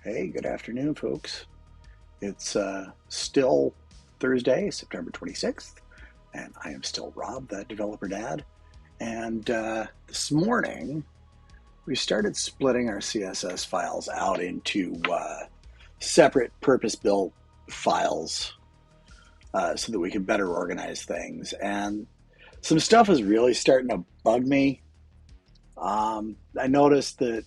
Hey, good afternoon, folks. It's still Thursday, September 26th, and I am still Rob, that developer dad. And this morning, we started splitting our CSS files out into separate purpose-built files so that we can better organize things. And some stuff is really starting to bug me. I noticed that,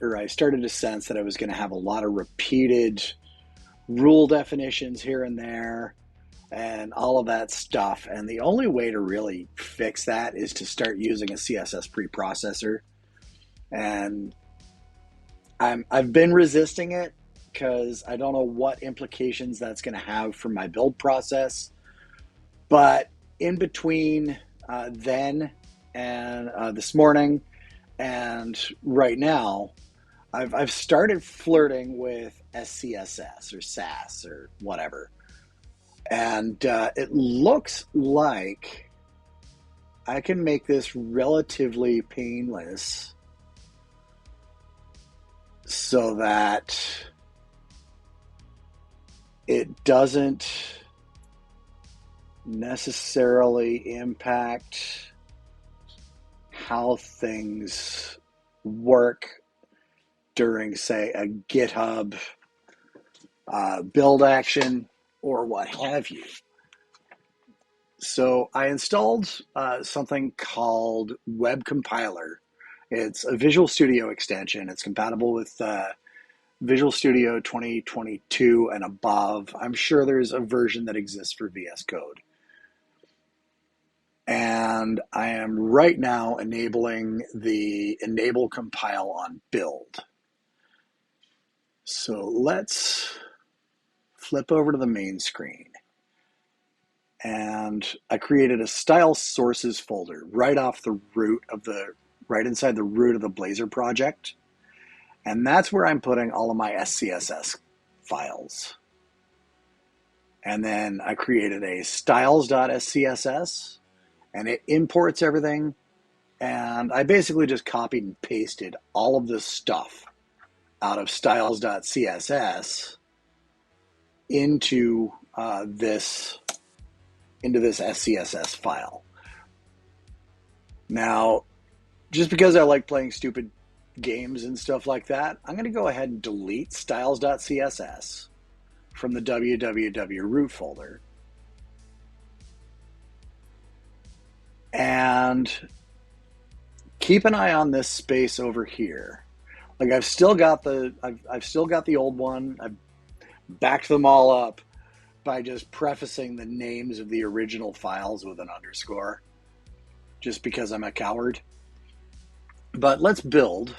or I started to sense that I was going to have a lot of repeated rule definitions here and there and all of that stuff. And the only way to really fix that is to start using a CSS preprocessor. And I've been resisting it because I don't know what implications that's going to have for my build process. But in between then and this morning and right now, I've started flirting with SCSS or SAS or whatever. And it looks like I can make this relatively painless so that it doesn't necessarily impact how things work during, say, a GitHub build action or what have you. So I installed something called Web Compiler. It's a Visual Studio extension. It's compatible with Visual Studio 2022 and above. I'm sure there's a version that exists for VS Code. And I am right now enabling the enable compile on build. So let's flip over to the main screen. And I created a style sources folder right inside the root of the Blazor project. And that's where I'm putting all of my SCSS files. And then I created a styles.scss and it imports everything. And I basically just copied and pasted all of this stuff out of styles.css into this SCSS file. Now, just because I like playing stupid games and stuff like that, I'm going to go ahead and delete styles.css from the www root folder. And keep an eye on this space over here. Like I've still got the old one. I've backed them all up by just prefacing the names of the original files with an underscore, just because I'm a coward. But let's build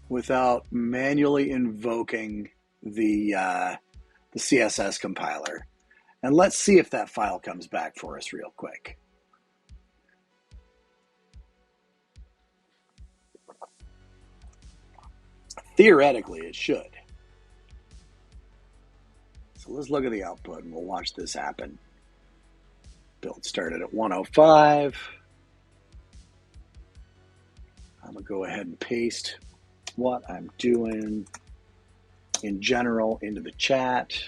without manually invoking the CSS compiler. And let's see if that file comes back for us real quick. Theoretically, it should. So let's look at the output and we'll watch this happen. Build started at 105. I'm going to go ahead and paste what I'm doing in general into the chat.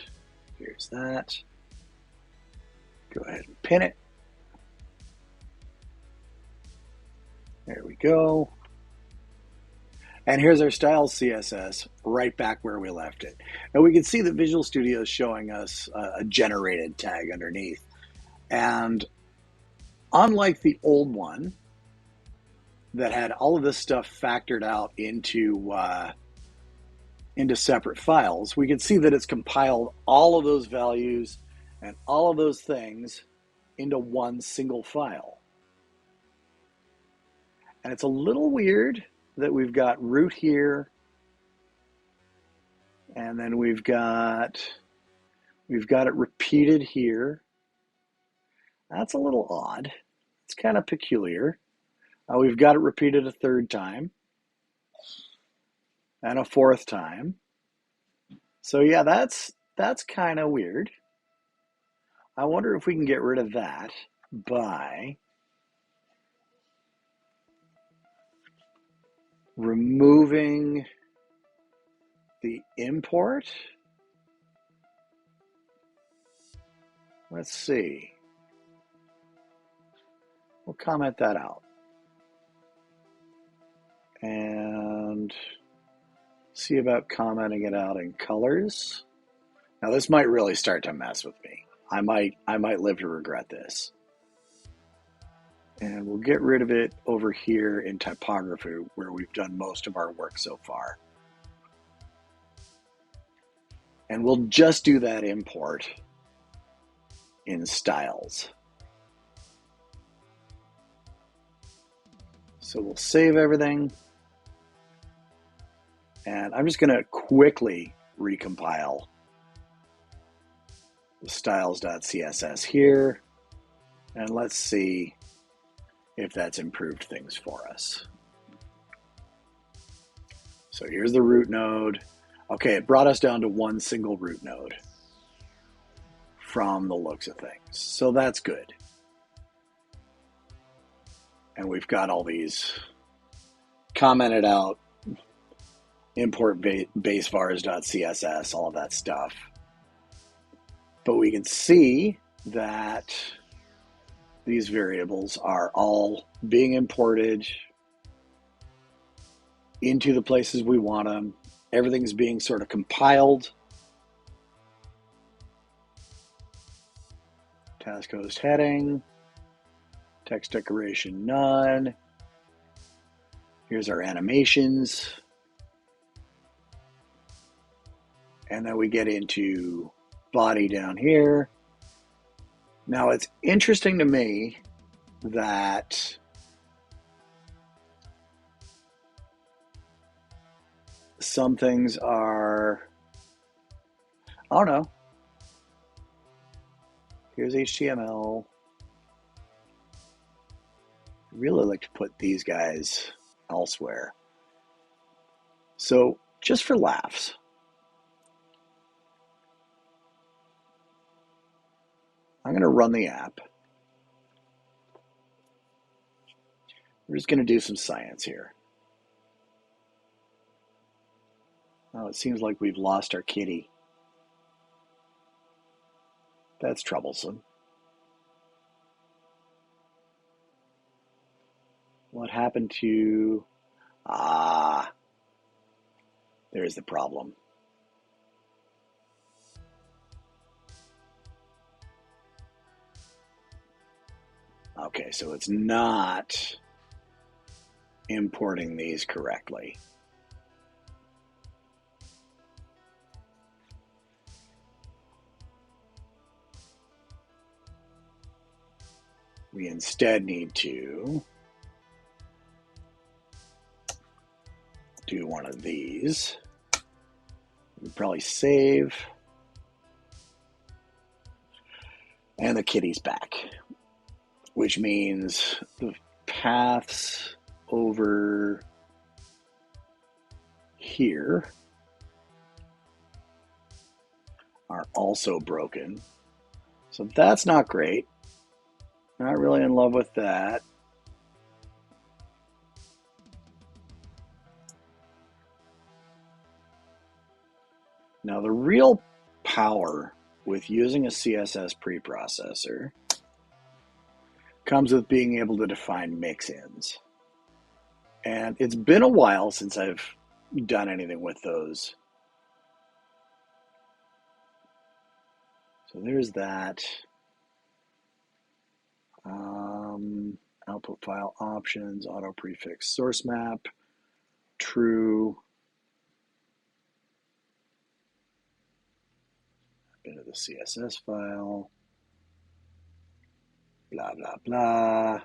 Here's that. Go ahead and pin it. There we go. And here's our styles CSS right back where we left it. Now we can see that Visual Studio is showing us a generated tag underneath. And unlike the old one that had all of this stuff factored out into separate files, we can see that it's compiled all of those values and all of those things into one single file. And it's a little weird that we've got root here, and then we've got it repeated here. That's a little odd. It's kind of peculiar. We've got it repeated a third time and a fourth time. So yeah, that's kind of weird. I wonder if we can get rid of that by removing the import. Let's see. We'll comment that out. And see about commenting it out in colors. Now this might really start to mess with me. I might live to regret this. And we'll get rid of it over here in typography where we've done most of our work so far. And we'll just do that import in styles. So we'll save everything. And I'm just going to quickly recompile the styles.css here. And let's see if that's improved things for us. So here's the root node. Okay, it brought us down to one single root node from the looks of things. So that's good. And we've got all these commented out, import base vars.css, all of that stuff. But we can see that these variables are all being imported into the places we want them. Everything's being sort of compiled. Task host heading, text decoration none. Here's our animations. And then we get into body down here. Now it's interesting to me that some things are, I don't know. Here's HTML. I really like to put these guys elsewhere. So just for laughs, I'm going to run the app. We're just going to do some science here. Oh, it seems like we've lost our kitty. That's troublesome. What happened to... there's the problem. Okay, so it's not importing these correctly. We instead need to do one of these. We'll probably save. And the kitty's back, which means the paths over here are also broken. So that's not great. Not really in love with that. Now the real power with using a CSS preprocessor comes with being able to define mix-ins. And it's been a while since I've done anything with those. So there's that. Output file options, auto prefix source map, true. Into the CSS file, blah, blah, blah.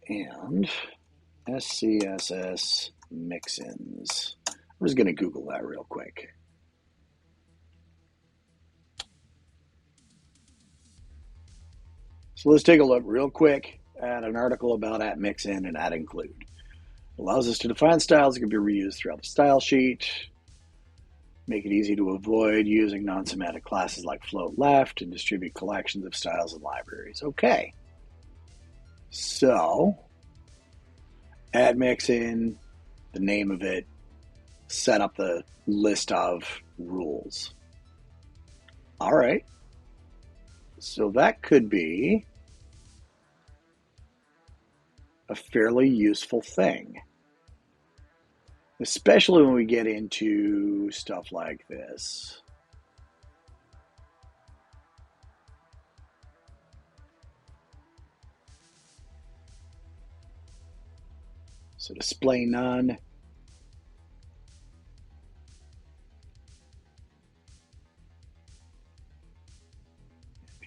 And SCSS mix-ins. I'm just going to Google that real quick. So let's take a look real quick at an article about @mixin and @include. It allows us to define styles that can be reused throughout the style sheet, make it easy to avoid using non-semantic classes like float left, and distribute collections of styles and libraries. Okay. So add mixin, the name of it, set up the list of rules. All right. So that could be a fairly useful thing, especially when we get into stuff like this. So display none.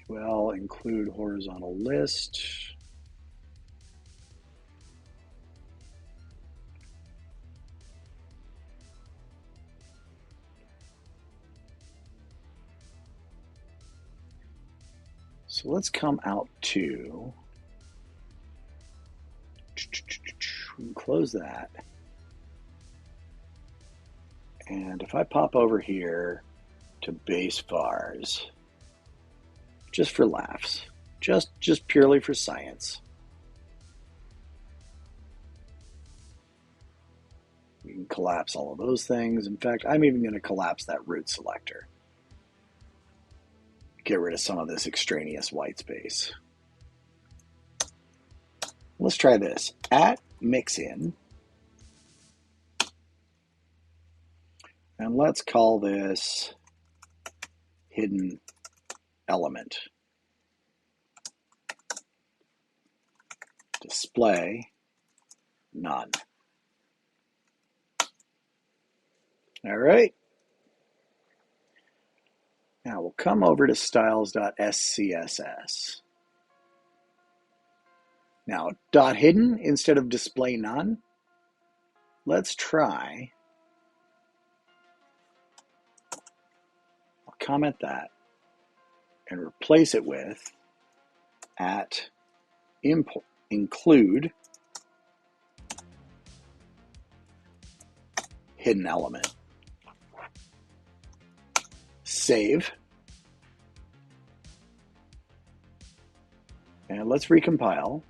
Well, include horizontal list. So let's come out to, we can close that. And if I pop over here to base vars, just for laughs, just purely for science, we can collapse all of those things. In fact, I'm even going to collapse that root selector. Get rid of some of this extraneous white space. Let's try this. At mixin, and let's call this hidden element. Display none. All right. Now we'll come over to styles.scss. Now, dot hidden instead of display none, let's try, I'll comment that and replace it with at include hidden element. Save. And let's recompile.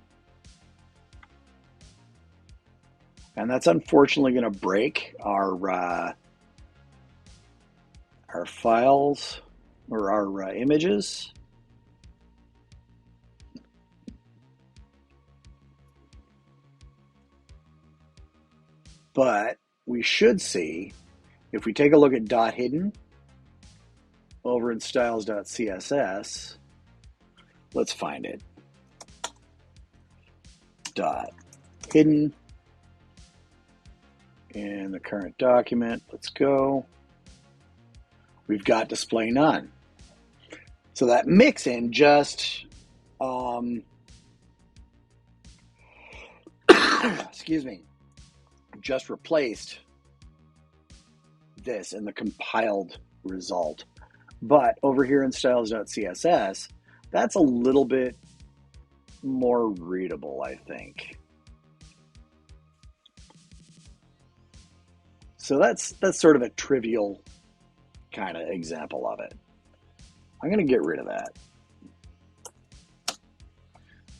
And that's unfortunately going to break our files or our images. But we should see, if we take a look at dot hidden over in styles.css, let's find it. Dot hidden in the current document. Let's go. We've got display none. So that mixin just, excuse me, just replaced this in the compiled result. But over here in styles.css, that's a little bit more readable, I think. So that's sort of a trivial kind of example of it. I'm going to get rid of that.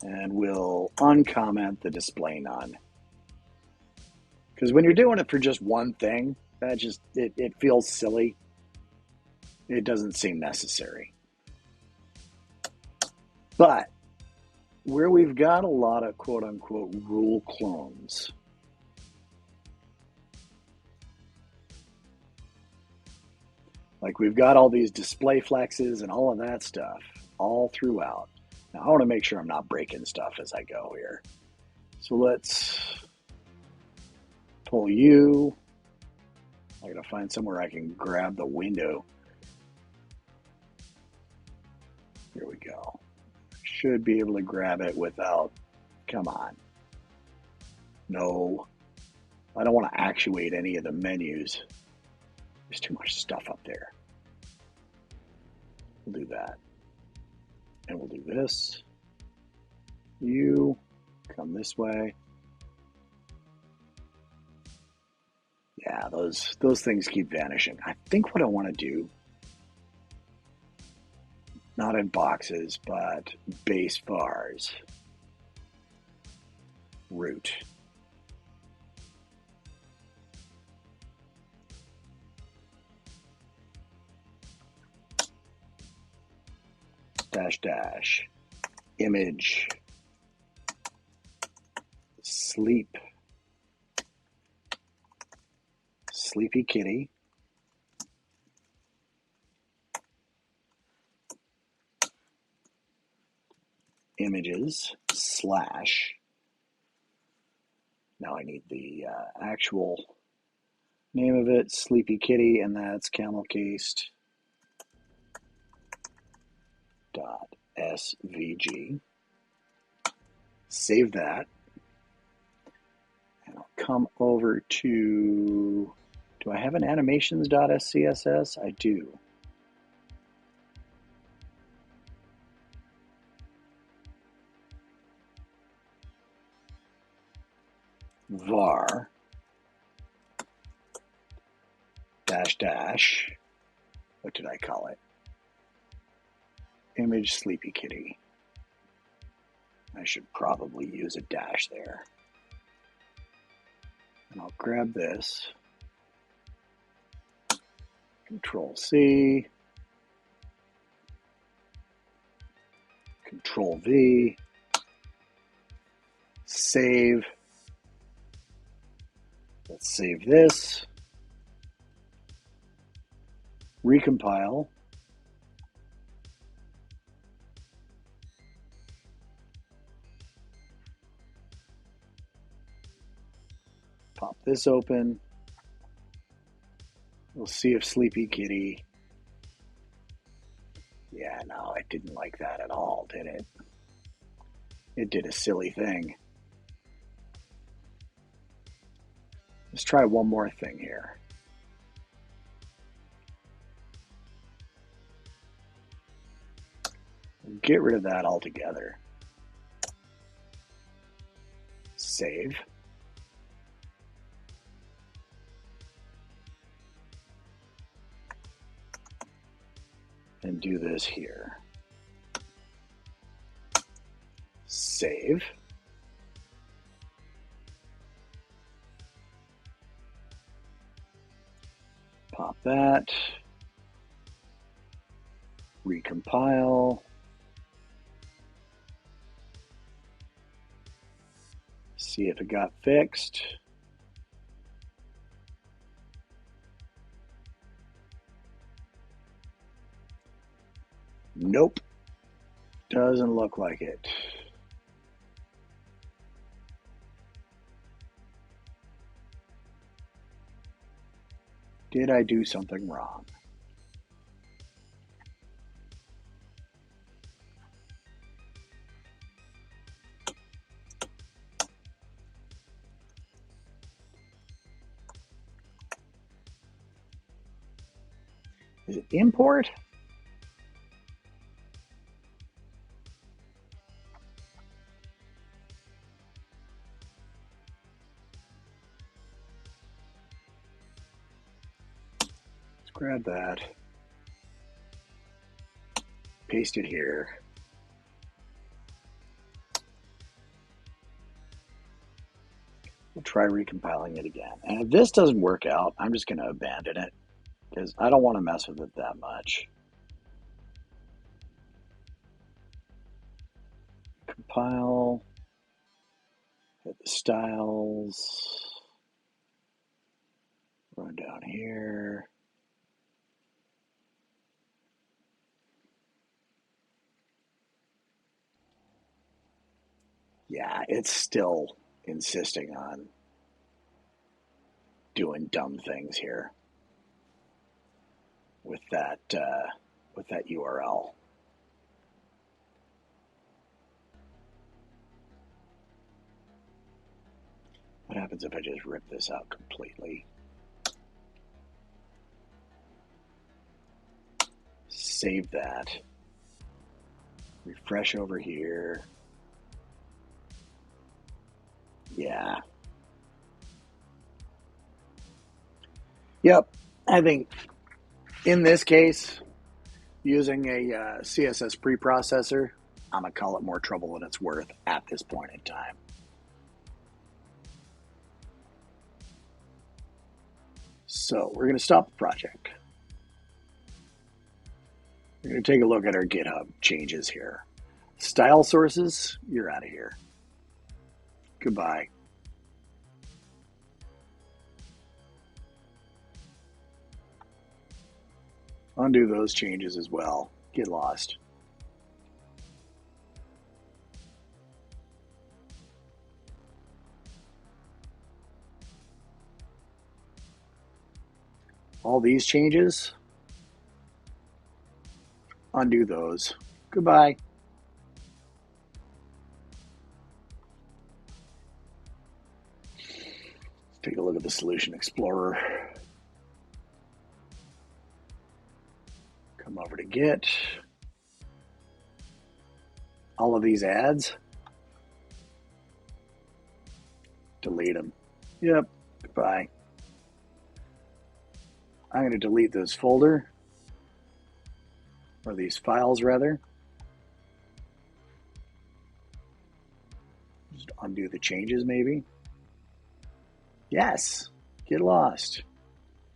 And we'll uncomment the display none. Because when you're doing it for just one thing, that just, it feels silly. It doesn't seem necessary. But where we've got a lot of quote unquote rule clones, like we've got all these display flexes and all of that stuff all throughout. Now I want to make sure I'm not breaking stuff as I go here. So let's pull you. I gotta find somewhere I can grab the window. Here we go. Should be able to grab it without, come on. No, I don't want to actuate any of the menus. There's too much stuff up there. We'll do that. And we'll do this. You come this way. Yeah, those things keep vanishing. I think what I want to do, not in boxes, but base vars, root. dash dash image sleepy kitty images slash, now I need the actual name of it, sleepy kitty, and that's camel cased dot svg. Save that, and I'll come over to, do I have an animations.scss? I do. Var dash dash, what did I call it? Image sleepy kitty. I should probably use a dash there. And I'll grab this, Control C, Control V, save. Let's save this, recompile, pop this open. We'll see if sleepy kitty, yeah, no, it didn't like that at all, did it? It did a silly thing. Let's try one more thing here. Get rid of that altogether. Save. And do this here. Save. Pop that. Recompile. See if it got fixed. Nope. Doesn't look like it. Did I do something wrong? Is it import? Let's grab that. Paste it here. We'll try recompiling it again. And if this doesn't work out, I'm just going to abandon it because I don't want to mess with it that much. Compile, hit the styles, run down here. Yeah, it's still insisting on doing dumb things here with that URL. What happens if I just rip this out completely? Save that. Refresh over here. Yeah. Yep. I think in this case, using a CSS preprocessor, I'm going to call it more trouble than it's worth at this point in time. So we're going to stop the project. We're going to take a look at our GitHub changes here. Style sources, you're out of here. Goodbye. Undo those changes as well. Get lost. All these changes, undo those. Goodbye. Take a look at the Solution Explorer. Come over to Git. All of these ads, delete them. Yep, goodbye. I'm going to delete this folder, or these files rather. Just undo the changes maybe. Yes, get lost.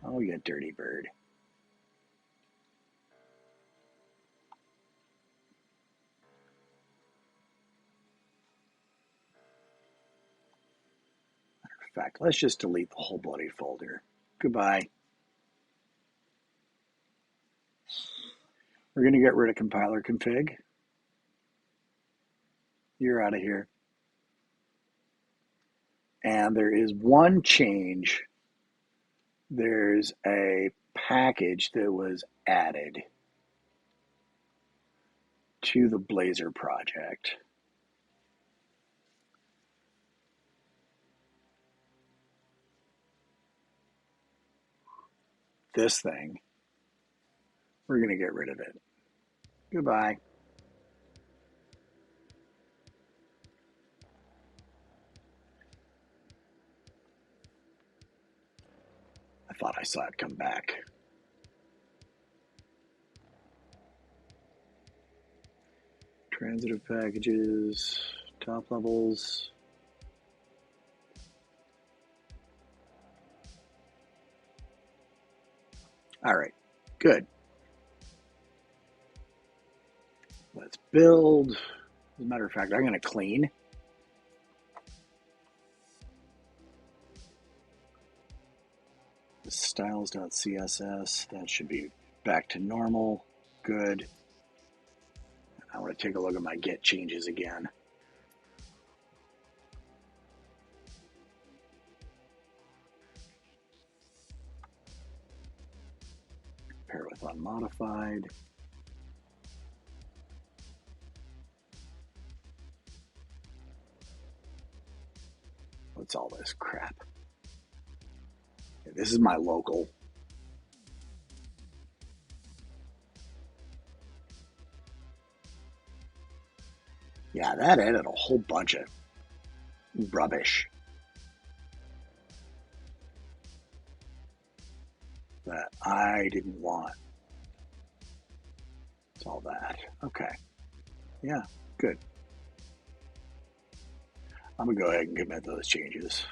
Oh, you dirty bird. In fact, let's just delete the whole bloody folder. Goodbye. We're going to get rid of compiler config. You're out of here. And there is one change. There's a package that was added to the Blazor project. This thing, we're going to get rid of it. Goodbye. I thought I saw it come back. Transitive packages, top levels. All right, good. Let's build. As a matter of fact, I'm going to clean. Styles.css, that should be back to normal. Good. I want to take a look at my Git changes again. Compare with unmodified. What's all this crap? This is my local. Yeah, that added a whole bunch of rubbish that I didn't want. It's all that. Okay. Yeah, good. I'm going to go ahead and commit those changes.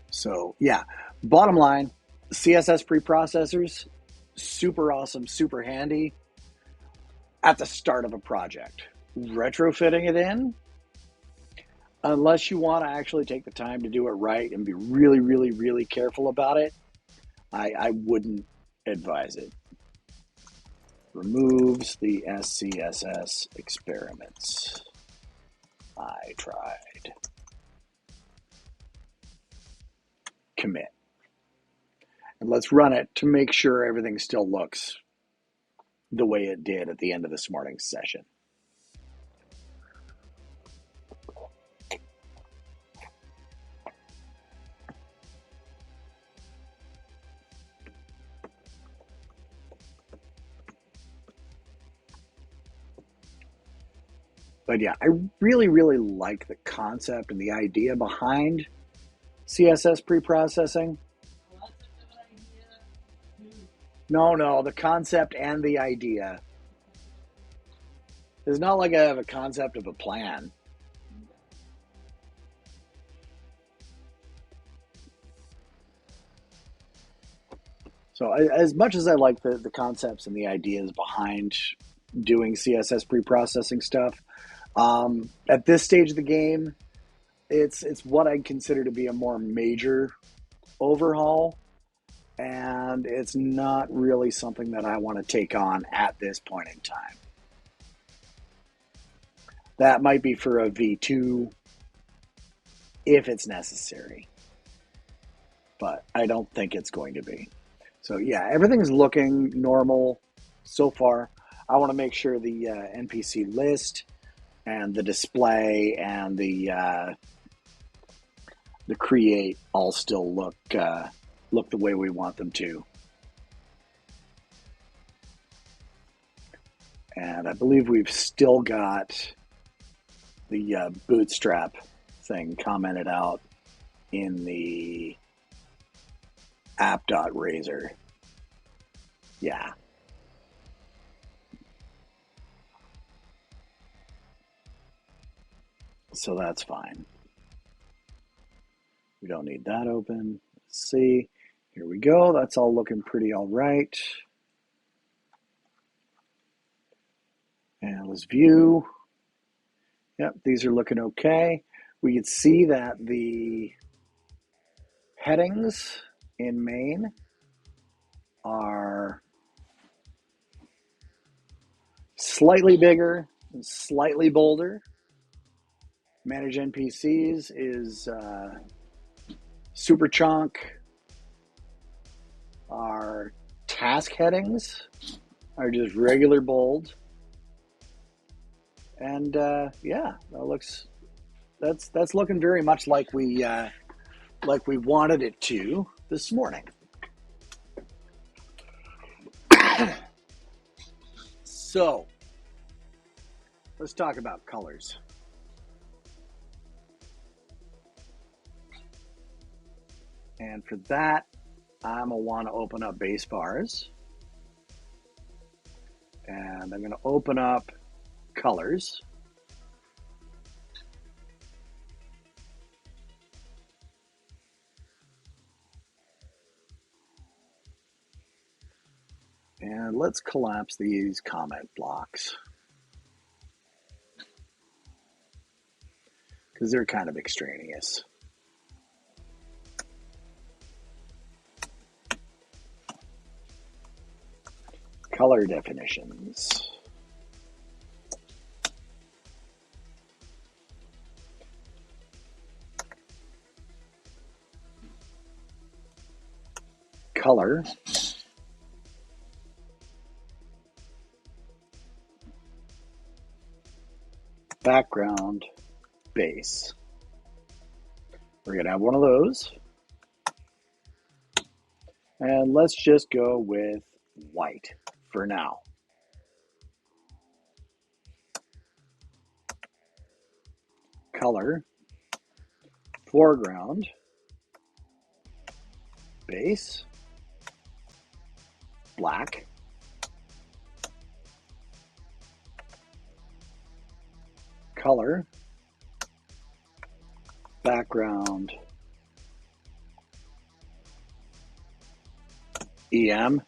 So, yeah, bottom line, CSS preprocessors, super awesome, super handy at the start of a project. Retrofitting it in, unless you want to actually take the time to do it right and be really, really, really careful about it, I wouldn't advise it. Removes the SCSS experiments. I tried. Commit. And let's run it to make sure everything still looks the way it did at the end of this morning's session. But yeah, I really, really like the concept and the idea behind CSS preprocessing. No, the concept and the idea. It's not like I have a concept of a plan. So as much as I like the concepts and the ideas behind doing CSS pre-processing stuff, at this stage of the game, it's what I consider to be a more major overhaul, and it's not really something that I want to take on at this point in time. That might be for a V2 if it's necessary, but I don't think it's going to be. So yeah, everything's looking normal so far. I want to make sure the NPC list and the display and the create all still look the way we want them to. And I believe we've still got the bootstrap thing commented out in the app.razor. Yeah. So that's fine. We don't need that open. Let's see. Here we go. That's all looking pretty all right. And let's view. Yep, these are looking okay. We can see that the headings in main are slightly bigger and slightly bolder. Manage NPCs is super chunk. Our task headings are just regular bold. And yeah, that's looking very much like we wanted it to this morning. So let's talk about colors. And for that, I'm going to want to open up base bars. And I'm going to open up colors. And let's collapse these comment blocks, because they're kind of extraneous. Color definitions. Color. Background. Base. We're going to have one of those. And let's just go with white for now. Color. Foreground. Base. Black. Color. Background. EM.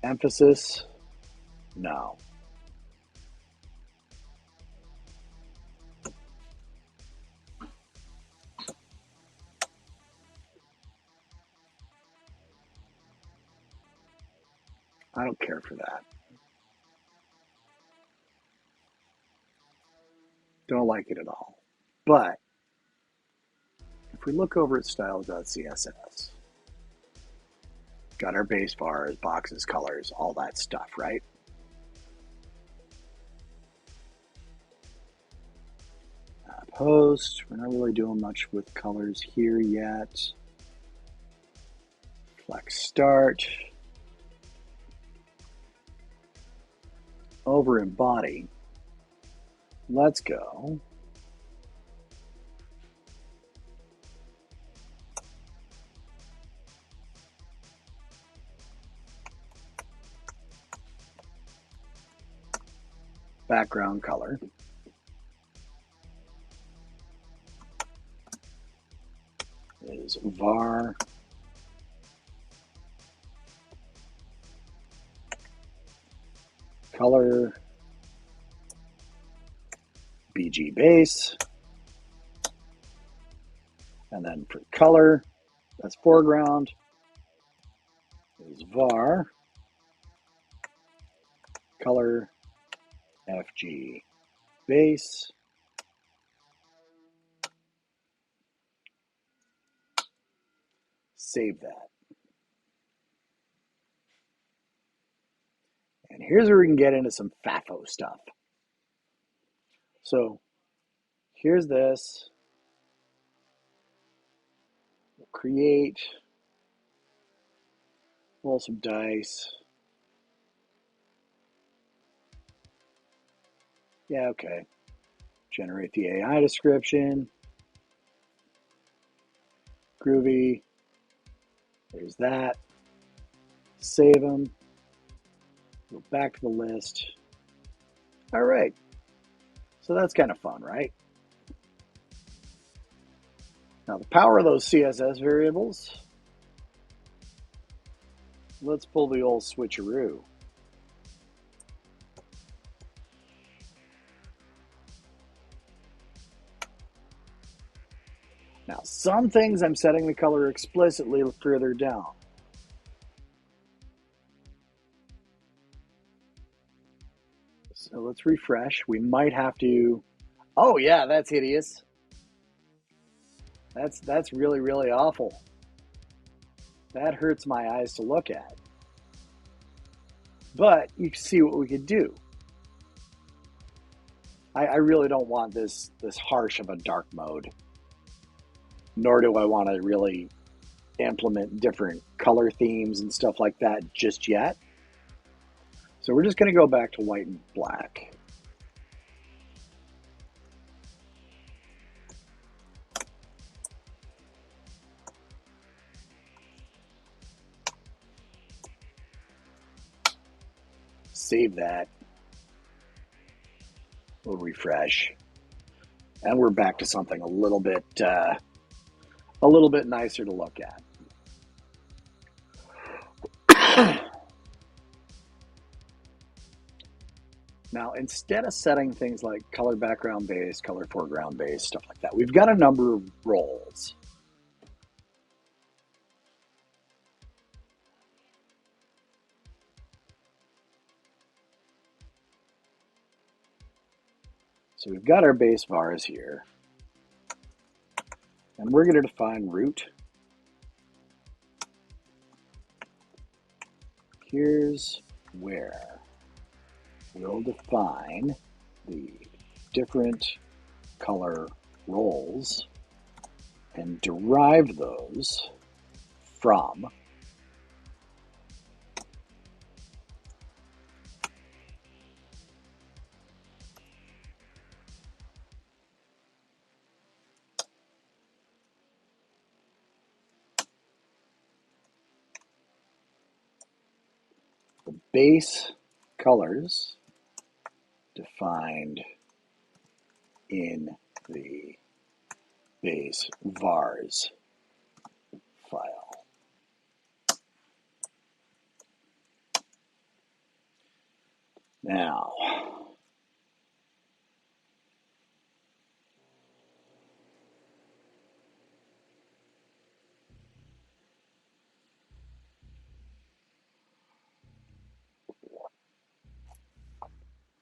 Emphasis. No. I don't care for that. Don't like it at all. But if we look over at styles.css, got our base bars, boxes, colors, all that stuff, right? Post, we're not really doing much with colors here yet. Flex start. Over in body, let's go background color. Is is var color BG base, and then for color, that's foreground, is var color FG base. Save that. And here's where we can get into some FAFO stuff. So here's this. We'll create, roll some dice. Yeah, okay. Generate the AI description. Groovy. There's that. Save them. Go back to the list. All right. So that's kind of fun, right? Now the power of those CSS variables. Let's pull the old switcheroo. Now, some things I'm setting the color explicitly further down. So let's refresh. We might have to, oh yeah, that's hideous. That's really, really awful. That hurts my eyes to look at. But you can see what we could do. I really don't want this harsh of a dark mode. Nor do I want to really implement different color themes and stuff like that just yet. So we're just going to go back to white and black. Save that. We'll refresh. And we're back to something a little bit nicer to look at. Now, instead of setting things like color background base, color foreground base, stuff like that, we've got a number of roles. So we've got our base vars here. And we're going to define root. Here's where we'll define the different color roles and derive those from the base colors defined in the base vars file. Now,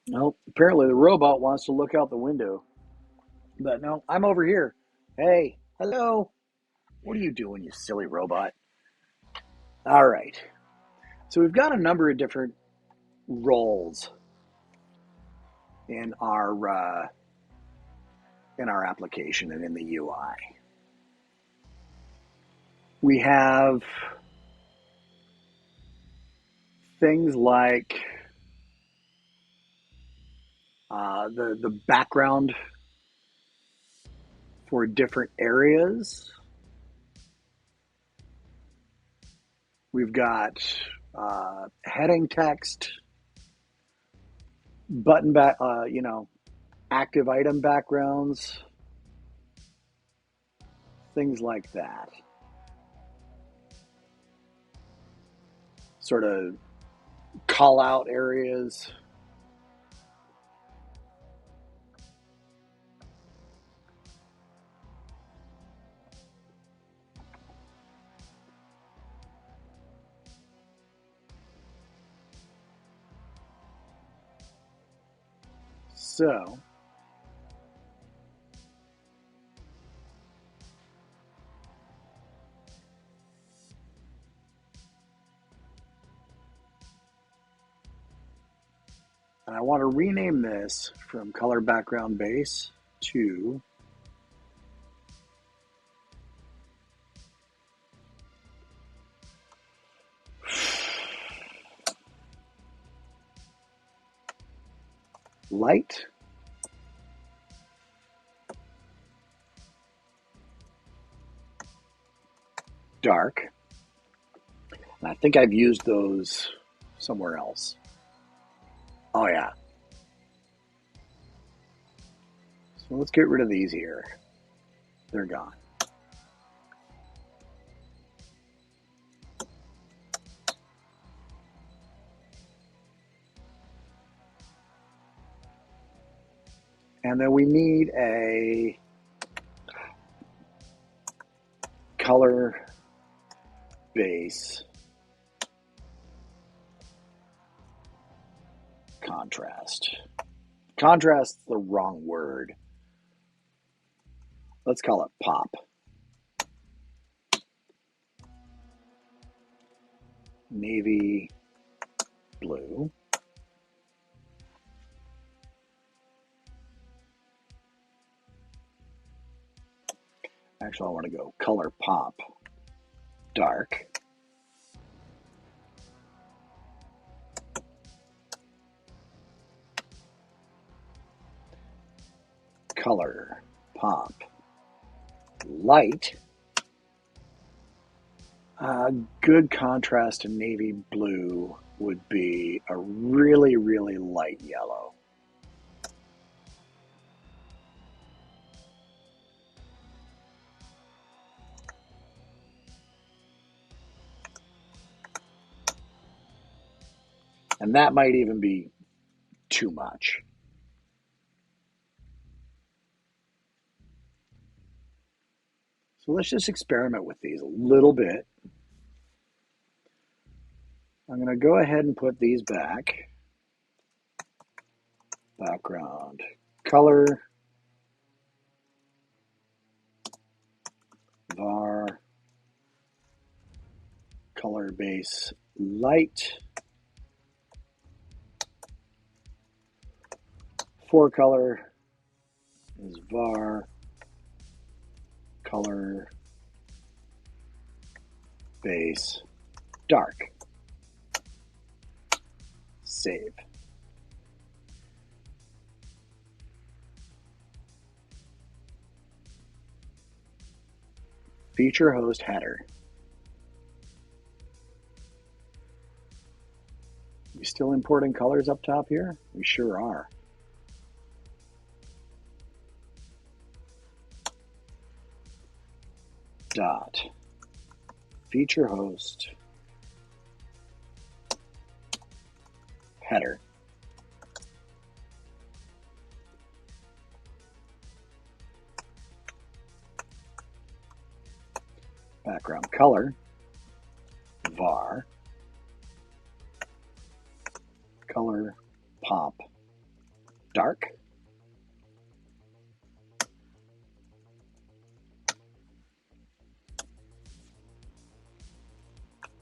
nope, apparently the robot wants to look out the window. But no, I'm over here. Hey, hello. What are you doing, you silly robot? All right. So we've got a number of different roles in our application and in the UI. We have things like the background for different areas. We've got heading text, button back, active item backgrounds, things like that. sort of call out areas. So and I want to rename this from color background base to light, dark. And I think I've used those somewhere else. Oh yeah. So let's get rid of these here. They're gone. And then we need a color base contrast. Contrast's the wrong word. Let's call it pop. Navy blue. Actually, I want to go color pop dark. Color pop light. Good contrast to navy blue would be a really, really light yellow. And that might even be too much. So let's just experiment with these a little bit. I'm going to go ahead and put these back. Background color, var, color base light, for color is var, color base dark. Save. Feature host header. We still importing colors up top here? We sure are. Dot feature host header. Background color var color pop dark.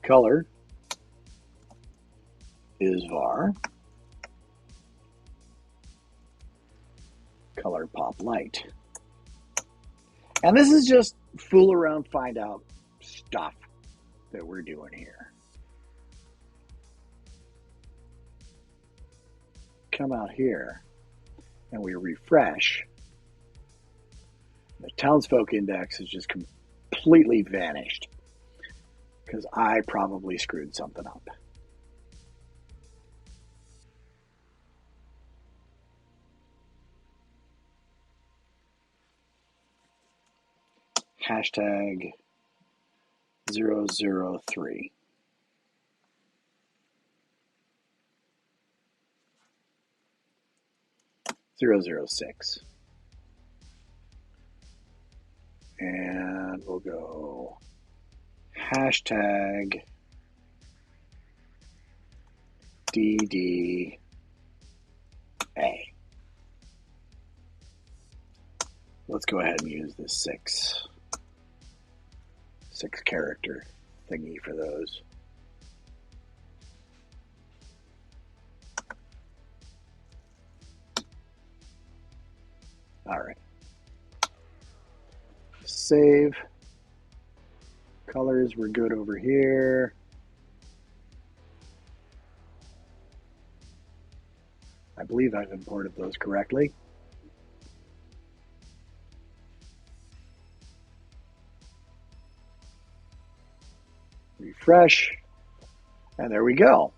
Color is var color pop light. And this is just fool around, find out stuff that we're doing here. Come out here and we refresh. The townsfolk index has just completely vanished because I probably screwed something up. Hashtag 003. 006. And we'll go hashtag DDA. Let's go ahead and use this six character thingy for those. All right. Save. Colors were good over here. I believe I've imported those correctly. Refresh, and there we go.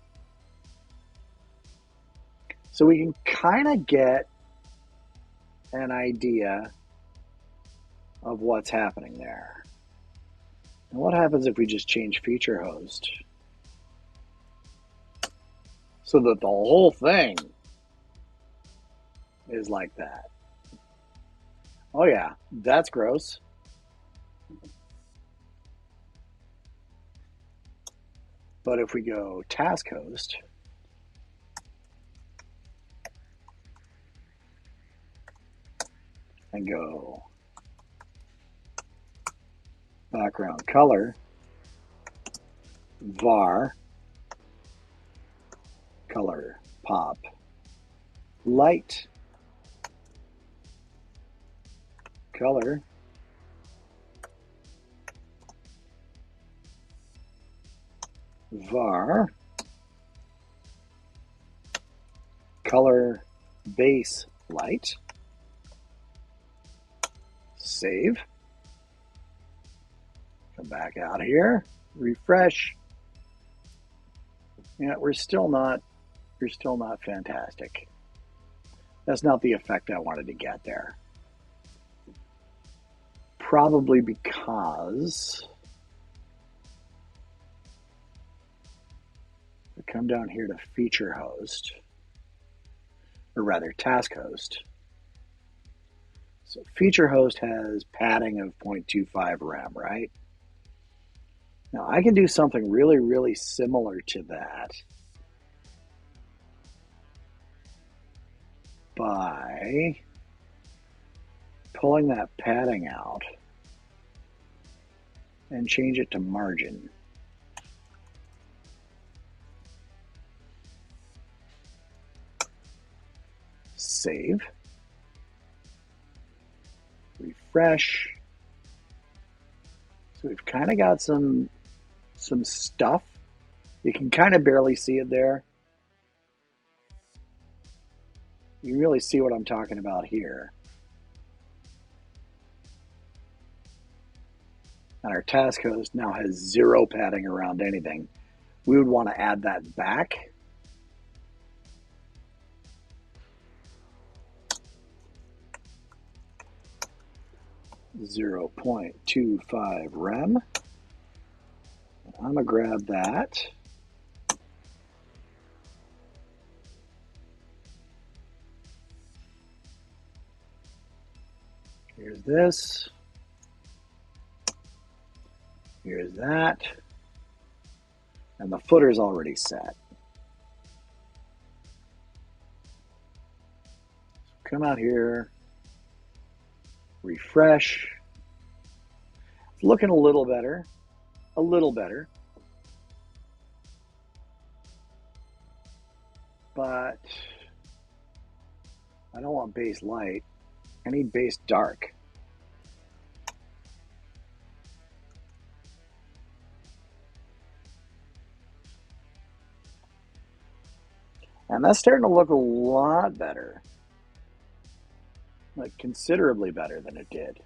So we can kind of get an idea of what's happening there. And what happens if we just change feature host so that the whole thing is like that? Oh yeah, that's gross. But if we go task host, and go background color, var, color pop, light, color, var, color base light, save, come back out here, refresh. Yeah, we're still not fantastic. That's not the effect I wanted to get there. Probably because we come down here to feature host, or rather task host. So feature host has padding of 0.25 rem, right? Now I can do something really, really similar to that by pulling that padding out and change it to margin. Save. Refresh. So we've kind of got some stuff. You can kind of barely see it there. You can really see what I'm talking about here. And our task host now has zero padding around anything. We would want to add that back. .25 rem. I'm gonna grab that. Here's this. Here's that. And the footer's already set. So come out here, refresh. It's looking a little better. A little better. But I don't want base light. I need base dark. And that's starting to look a lot better. Like considerably better than it did.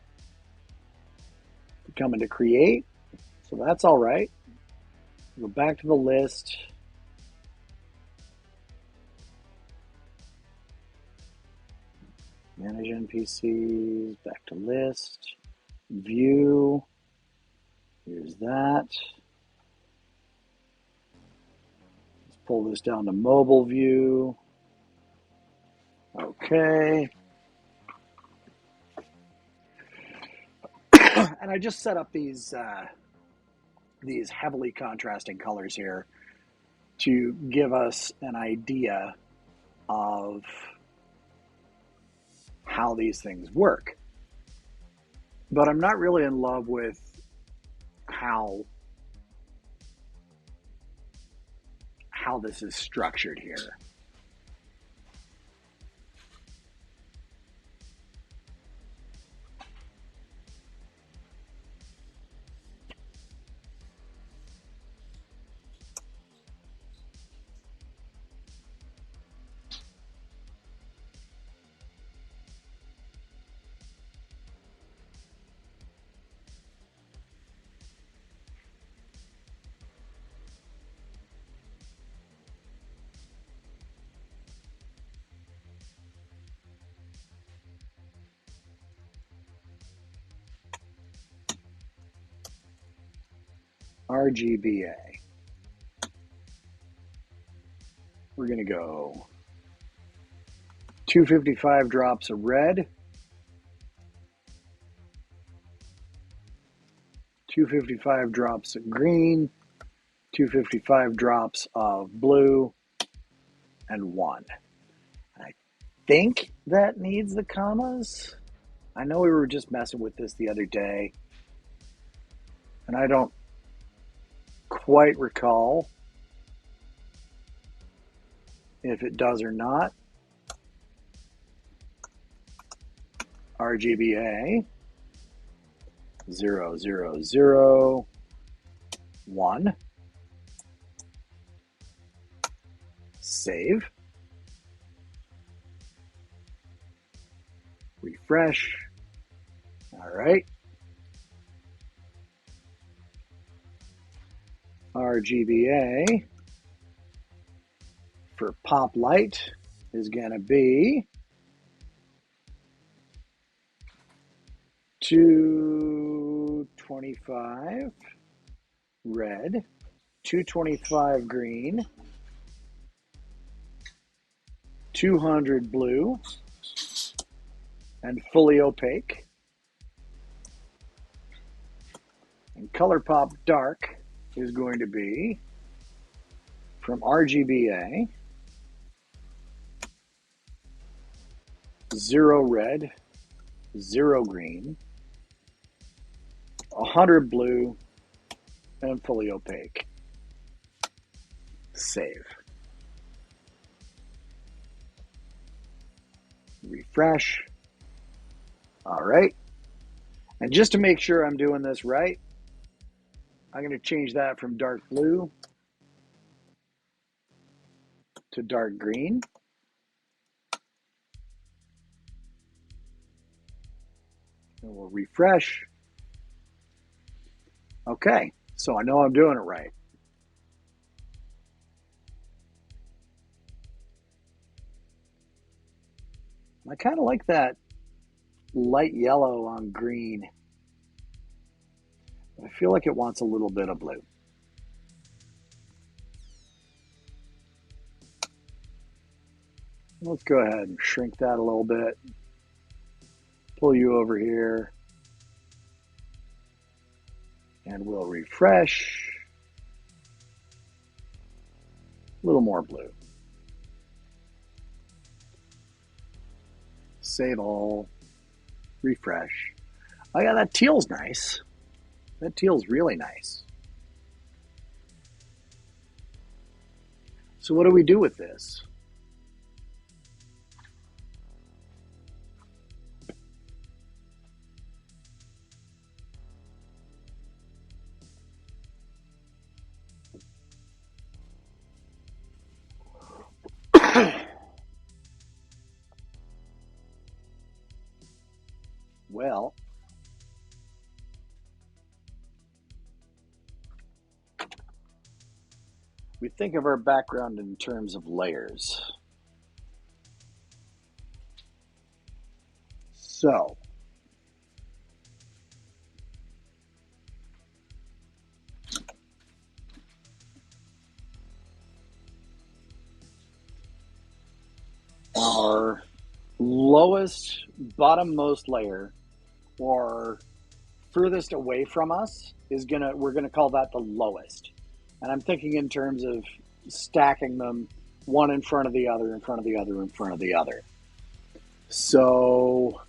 Coming to create, so that's all right. Go back to the list. Manage NPCs, back to list, view, here's that. Let's pull this down to mobile view. Okay. And I just set up these heavily contrasting colors here to give us an idea of how these things work. But I'm not really in love with how this is structured here. RGBA. We're going to go 255 drops of red, 255 drops of green, 255 drops of blue, and 1. I think that needs the commas. I know we were just messing with this the other day, and I don't quite recall if it does or not. RGBA 0001. Save. Refresh. All right. RGBA for pop light is going to be 225 red, 225 green, 200 blue, and fully opaque. And color pop dark is going to be from RGBA 0 red, 0 green, 100 blue, and fully opaque. Save. Refresh. All right. And just to make sure I'm doing this right, I'm going to change that from dark blue to dark green. And we'll refresh. Okay, so I know I'm doing it right. I kind of like that light yellow on green. I feel like it wants a little bit of blue. Let's go ahead and shrink that a little bit. Pull you over here. And we'll refresh. A little more blue. Save all. Refresh. Oh yeah, that teal's nice. That teal's really nice. So what do we do with this? Well, we think of our background in terms of layers. So, our lowest, bottommost layer or furthest away from us we're gonna call that the lowest. And I'm thinking in terms of stacking them one in front of the other, in front of the other, in front of the other. So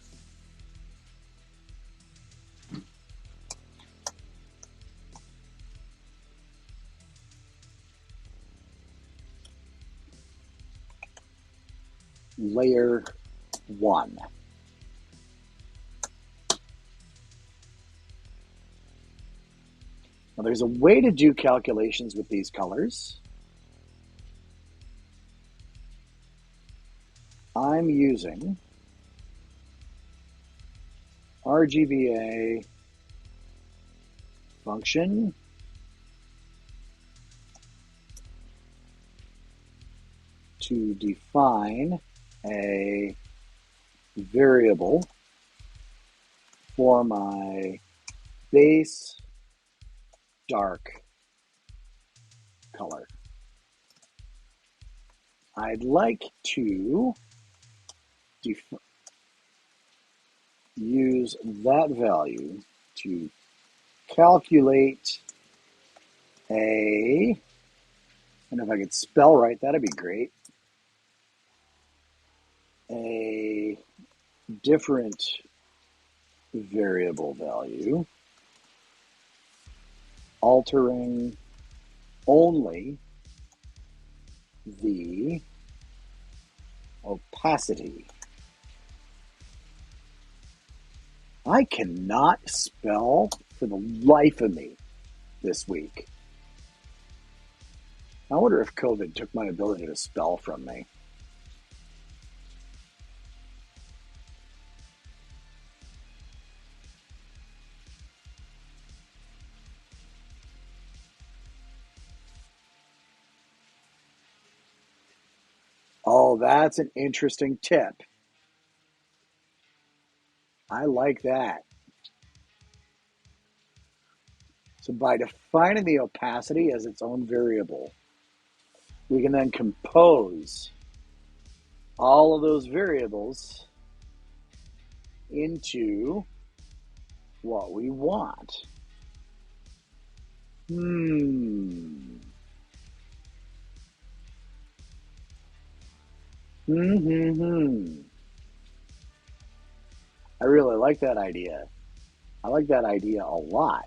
layer 1. Now there's a way to do calculations with these colors. I'm using RGBA function to define a variable for my base dark color. I'd like to use that value to calculate and if I could spell right, that'd be great, a different variable value altering only the opacity. I cannot spell for the life of me this week. I wonder if COVID took my ability to spell from me. Oh, that's an interesting tip. I like that. So by defining the opacity as its own variable, we can then compose all of those variables into what we want. I really like that idea. I like that idea a lot.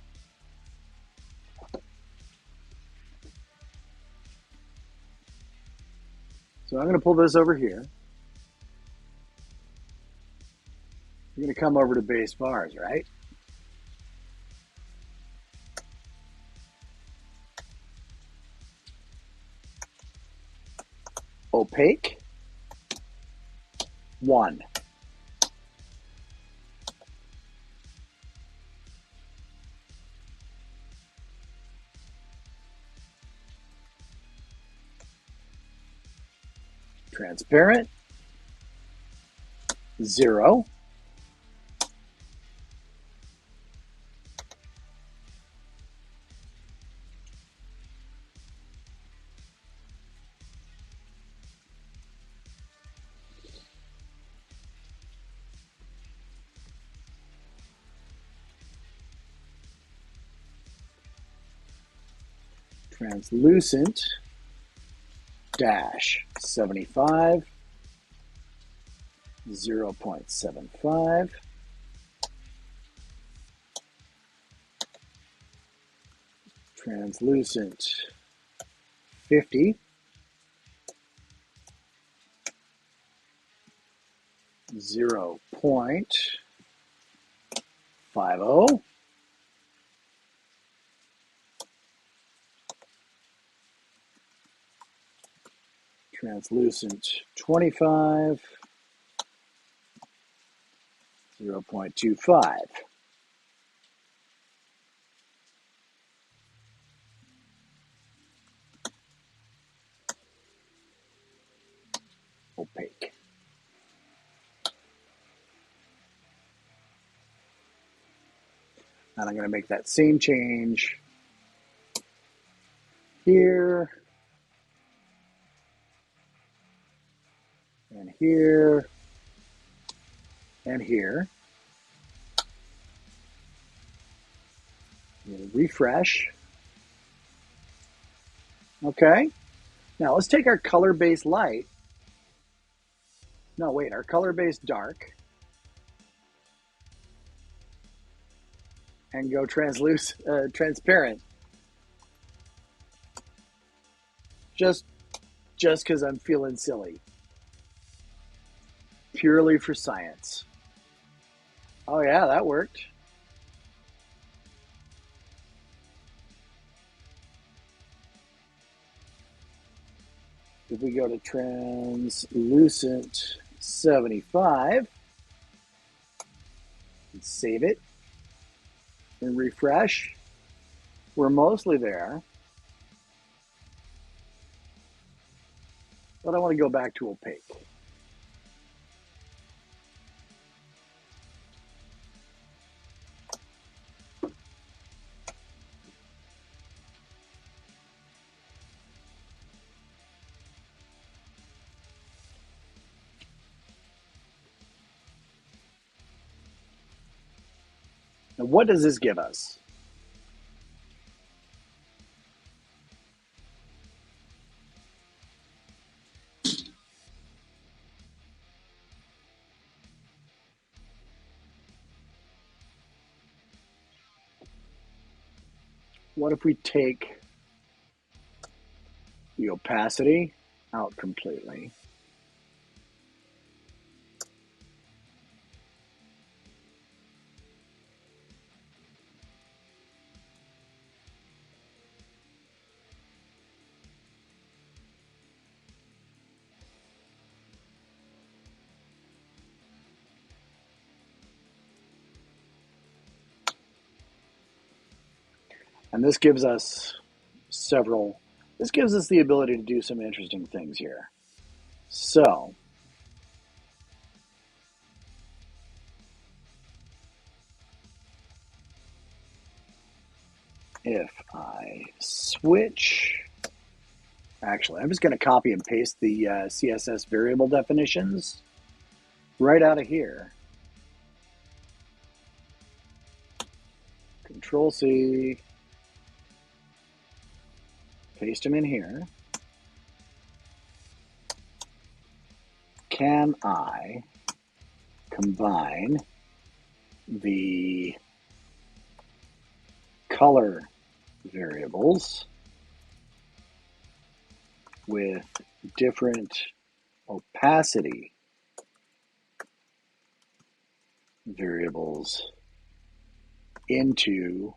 So I'm going to pull this over here. You're going to come over to base bars, right? Opaque 1. Transparent 0. Translucent dash 75, 0.75, translucent 50, 0.50, translucent 25, 0.25. Opaque. And I'm going to make that same change here and here and here. We'll refresh. Okay. Now let's take our color-based light. No, wait, our color-based dark. And go transparent. Just because I'm feeling silly. Purely for science. Oh yeah, that worked. If we go to translucent 75 and save it and refresh, we're mostly there. But I want to go back to opaque. Now, what does this give us? What if we take the opacity out completely? And this gives us this gives us the ability to do some interesting things here. So, if I switch, actually, I'm just going to copy and paste the CSS variable definitions right out of here. Control C, paste them in here. Can I combine the color variables with different opacity variables into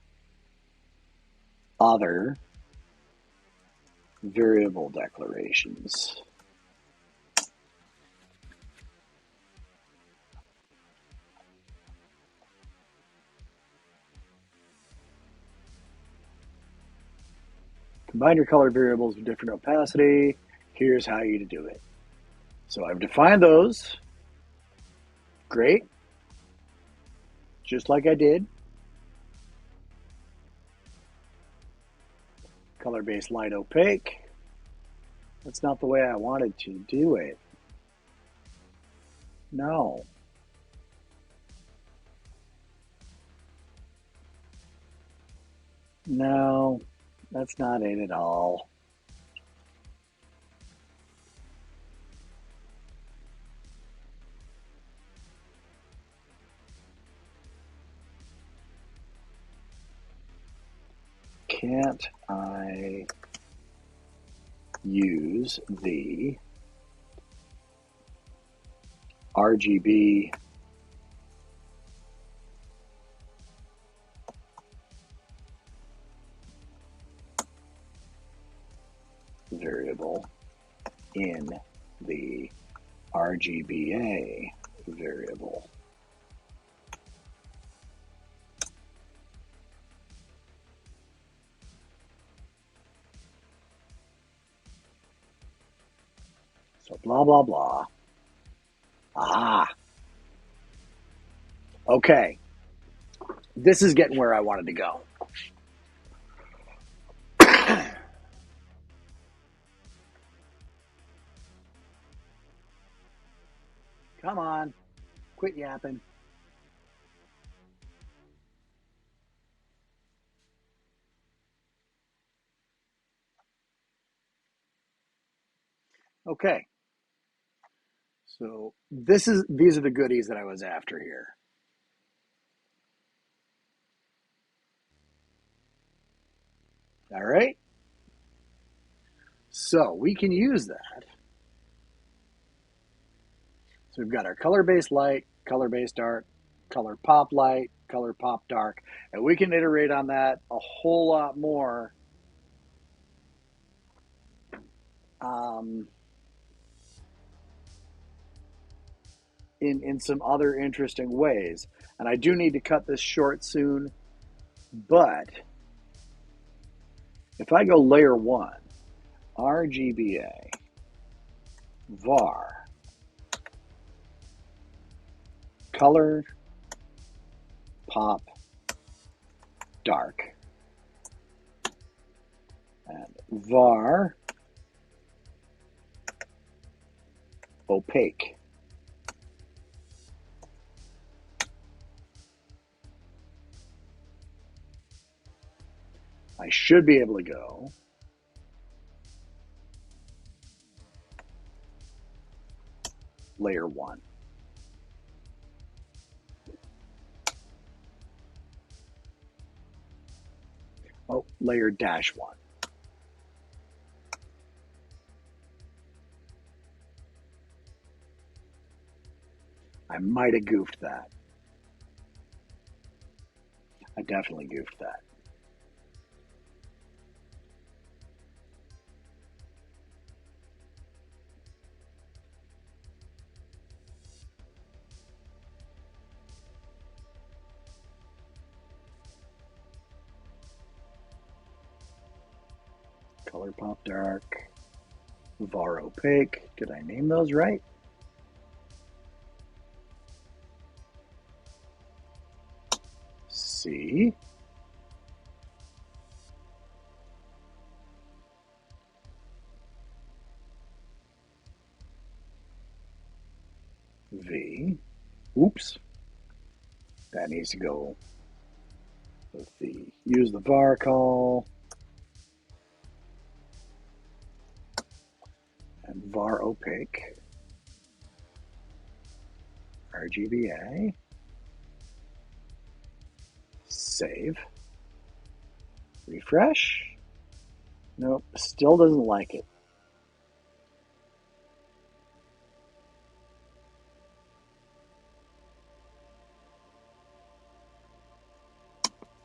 other variable declarations? Combine your color variables with different opacity. Here's how you do it. So I've defined those. Great. Just like I did. Color-based light opaque. That's not the way I wanted to do it. No. No, that's not it at all. Can't I use the RGB variable in the RGBA variable? So blah, blah, blah. Ah. Okay. This is getting where I wanted to go. Come on. quit yapping. Okay. So these are the goodies that I was after here. All right. So we can use that. So we've got our color-based light, color-based dark, color pop light, color pop dark, and we can iterate on that a whole lot more in some other interesting ways. And I do need to cut this short soon, but if I go layer 1, RGBA, var, color, pop, dark, and var, opaque. I should be able to go layer 1. Oh, layer -1. I might have goofed that. I definitely goofed that. Color pop dark, var opaque. Did I name those right? C. V. Oops. That needs to go with the use the var call and var opaque. RGBA. Save. Refresh. Nope, still doesn't like it.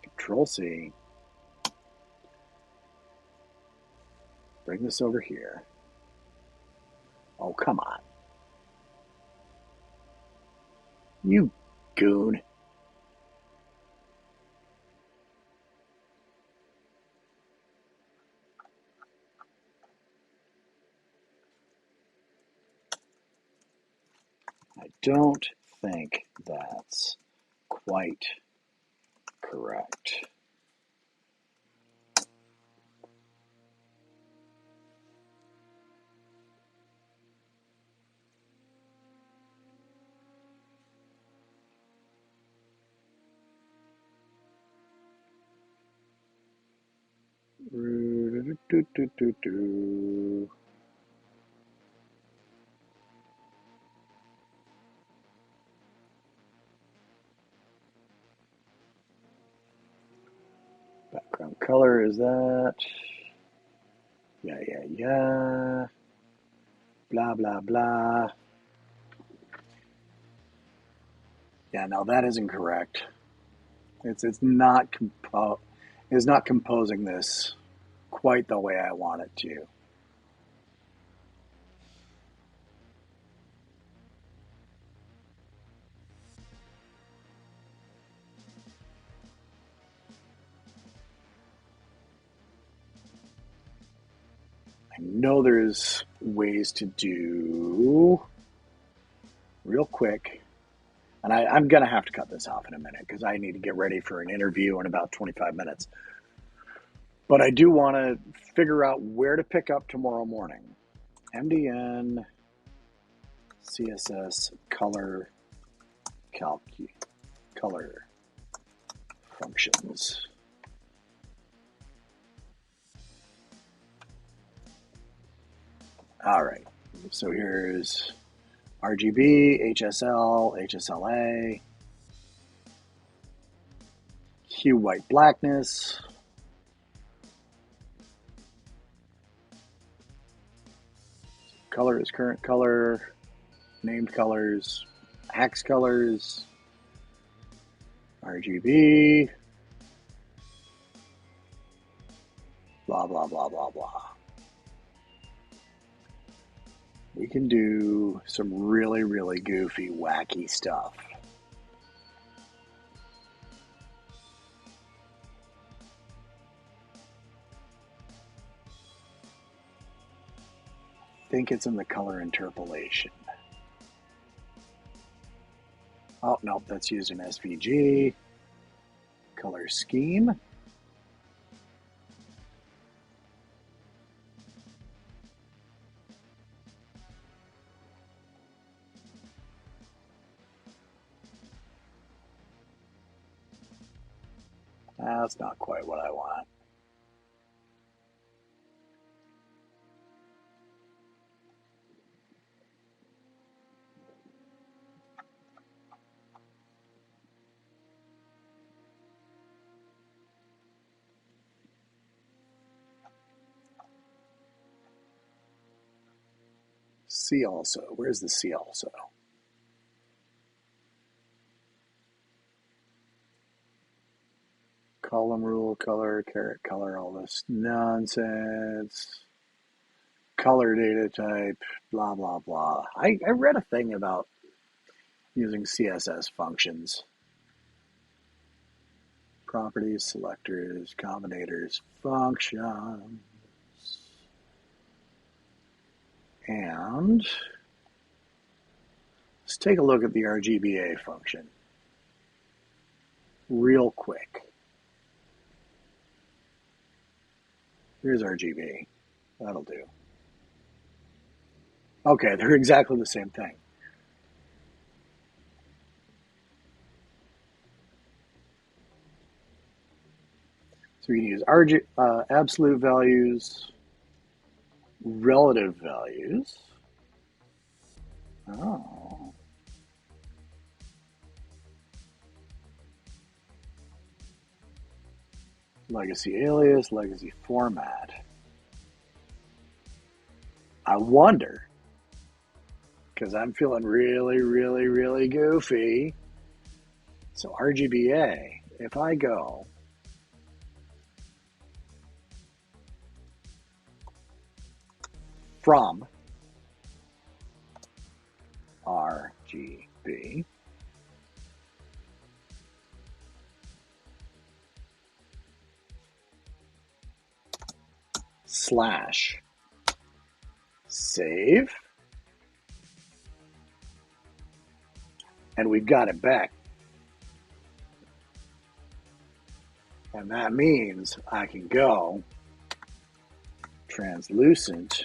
Control C. Bring this over here. Oh, come on. You goon. I don't think that's quite correct. Background color is that. Yeah. Blah, blah, blah. Yeah, no, that isn't correct. It's not composing this quite the way I want it to. I know there's ways to do real quick, and I'm going to have to cut this off in a minute because I need to get ready for an interview in about 25 minutes. But I do want to figure out where to pick up tomorrow morning. MDN, CSS, color, color functions. All right, so here's RGB, HSL, HSLA, hue, white, blackness, color is current color, named colors, hex colors, RGB, blah, blah, blah, blah, blah. We can do some really, really goofy, wacky stuff. I think it's in the color interpolation. Oh, nope, that's used in SVG. Color scheme. That's not quite what I want. See also. Where's the see also? Column rule, color, caret color, all this nonsense. Color data type, blah, blah, blah. I read a thing about using CSS functions. Properties, selectors, combinators, functions. And let's take a look at the RGBA function real quick. Here's RGB. That'll do. Okay, they're exactly the same thing. So we can use absolute values, relative values. Oh. Legacy alias, legacy format. I wonder, because I'm feeling really, really, really goofy. So RGBA, if I go from RGB slash save, and we've got it back. And that means I can go translucent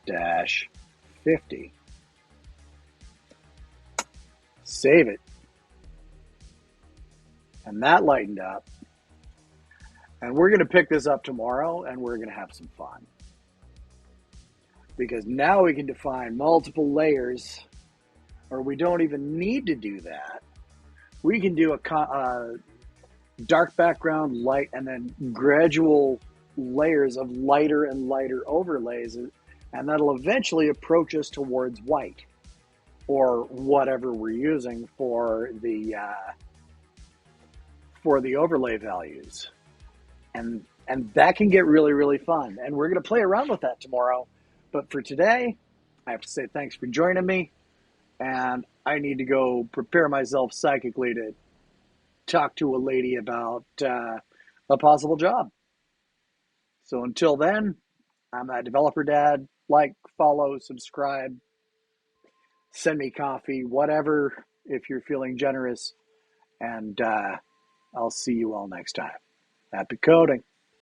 dash 50, save it, and that lightened up. And we're going to pick this up tomorrow, and we're going to have some fun. Because now we can define multiple layers, or we don't even need to do that. We can do a dark background, light, and then gradual layers of lighter and lighter overlays, and that'll eventually approach us towards white, or whatever we're using for the overlay values. And that can get really, really fun. And we're going to play around with that tomorrow. But for today, I have to say thanks for joining me. And I need to go prepare myself psychically to talk to a lady about a possible job. So until then, I'm that developer dad. Like, follow, subscribe, send me coffee, whatever, if you're feeling generous. And I'll see you all next time. Happy coding.